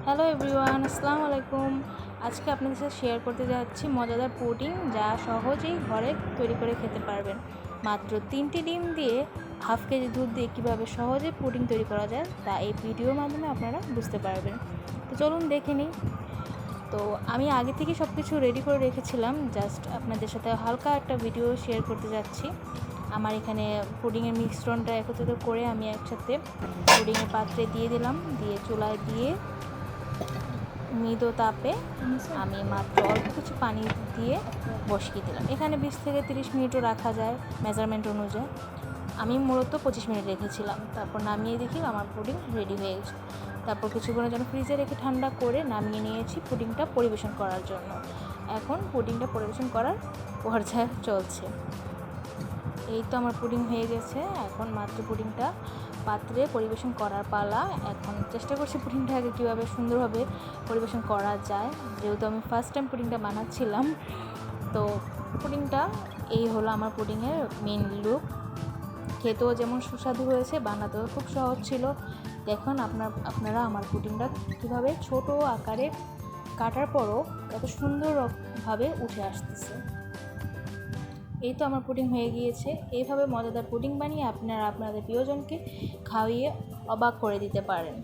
Hello everyone, আসসালামু আলাইকুম। আজকে আপনাদের সাথে শেয়ার করতে যাচ্ছি মজাদার পুডিং, যা সহজেই ঘরে তৈরি করে খেতে পারবেন। মাত্র 3টি ডিম দিয়ে হাফ কেজি দুধ দিয়ে কীভাবে সহজে পুডিং তৈরি করা যায় তা এই ভিডিওর মাধ্যমে আপনারা বুঝতে পারবেন। তো চলুন দেখে নিই। তো আমি আগে থেকে সব কিছু রেডি করে রেখেছিলাম, জাস্ট আপনাদের সাথে হালকা একটা ভিডিও শেয়ার করতে যাচ্ছি। আমার এখানে পুডিংয়ের মিশ্রণটা একত্রিত করে আমি একসাথে পুডিংয়ের পাত্রে দিয়ে দিলাম, দিয়ে চুলায় দিয়ে মৃদু তাপে আমি মাত্র অল্প কিছু পানি দিয়ে বসিয়ে দিলাম। এখানে 20 থেকে 30 মিনিটও রাখা যায় মেজারমেন্ট অনুযায়ী। আমি মূলত 25 মিনিট রেখেছিলাম। তারপর নামিয়ে দেখি আমার পুডিং রেডি হয়ে গেছে। তারপর কিছুক্ষণের জন্য ফ্রিজে রেখে ঠান্ডা করে নামিয়ে নিয়েছি পুডিংটা পরিবেশন করার জন্য। এখন পুডিংটা পরিবেশন করার পর্যায়ে চলছে। এই তো আমার পুডিং হয়ে গেছে। এখন মাত্র পুডিংটা পাত্রে পরিবেশন করার পালা। এখন চেষ্টা করছি পুডিংটা আগে কীভাবে সুন্দরভাবে পরিবেশন করা যায়, যেহেতু আমি ফার্স্ট টাইম পুডিংটা বানাচ্ছিলাম। তো পুডিংটা এই হলো আমার পুডিংয়ের মেন লুক। খেতেও যেমন সুস্বাদু হয়েছে, বানাতেও খুব সহজ ছিল। দেখুন আপনারা আমার পুডিংটা কীভাবে ছোট আকারে কাটার পরও কত সুন্দরভাবে উঠে আসতেছে। এই তো আমার পুডিং হয়ে গিয়েছে। এইভাবে মজাদার পুডিং বানিয়ে আপনারা আপনাদের প্রিয়জনকে খাওয়িয়ে অবাক করে দিতে পারেন।